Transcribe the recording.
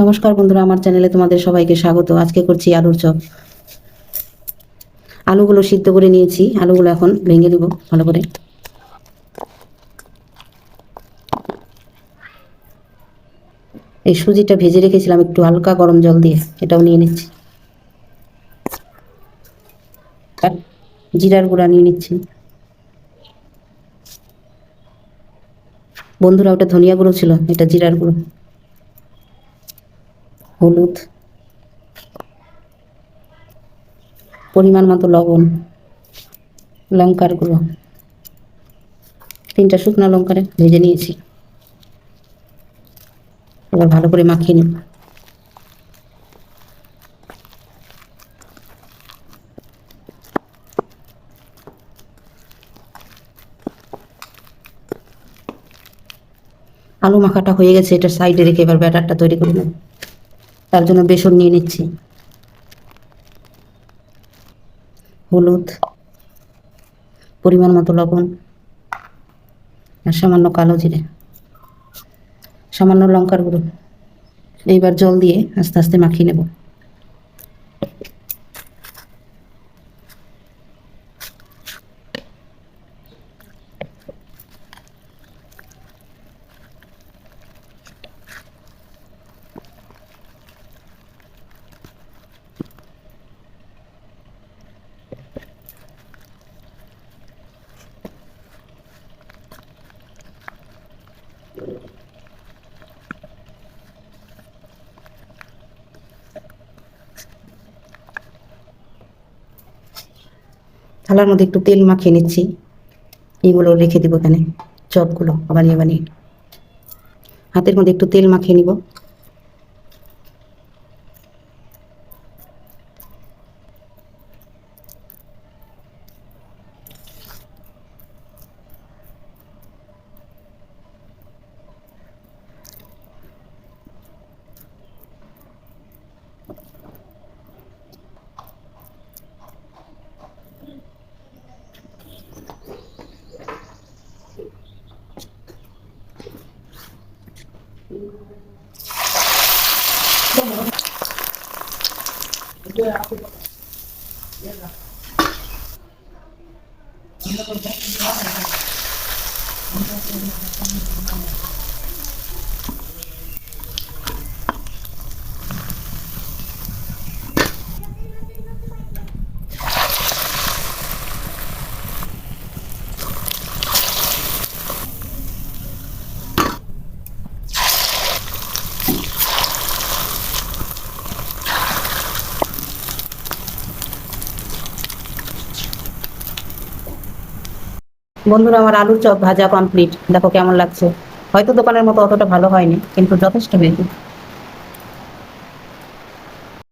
নমস্কার বন্ধুরা, আমার চ্যানেলে তোমাদের সবাইকে স্বাগত। আজকে করছি আলুর চপ। আলুগুলো সিদ্ধ করে নিয়েছি, আলুগুলো এখন ভেঙে নিব ভালো করে। এই সুজিটা ভেজে রেখেছিলাম একটু হালকা গরম জল দিয়ে, এটাও নিয়ে নিচ্ছি। আর জিরার গুঁড়া নিয়ে নিচ্ছি। বন্ধুরা, ওটা ধনিয়া গুঁড়ো ছিল, এটা জিরার গুঁড়ো। হলুদ, পরিমাণ মতো লবণ, লঙ্কার গুঁড়ো, 3টা শুকনো লঙ্কা ভেজে নিয়েছি। এবার ভালো করে মাখিয়ে নেব। আলু মাখাটা হয়ে গেছে, এটা সাইডে রেখে এবার ব্যাটারটা তৈরি করে নেব। তার জন্য বেসন নিয়ে নিচ্ছি। হলুদ, পরিমাণ মতো লবণ, আর সামান্য কালো জিরে, সামান্য লঙ্কার গুঁড়ো। এইবার জল দিয়ে আস্তে আস্তে মাখিয়ে নেব। থালার মধ্যে একটু তেল মাখিয়ে নিচ্ছি। এইগুলো রেখে দিব এখানে, চপগুলো বানিয়ে বানিয়ে। হাতের মধ্যে একটু তেল মাখিয়ে নিব। বন্ধুরা, আমার আলুর চপ ভাজা কমপ্লিট। দেখো কেমন লাগছে। হয়তো দোকানের মতো অতটা ভালো হয়নি, কিন্তু যথেষ্ট হয়েছে।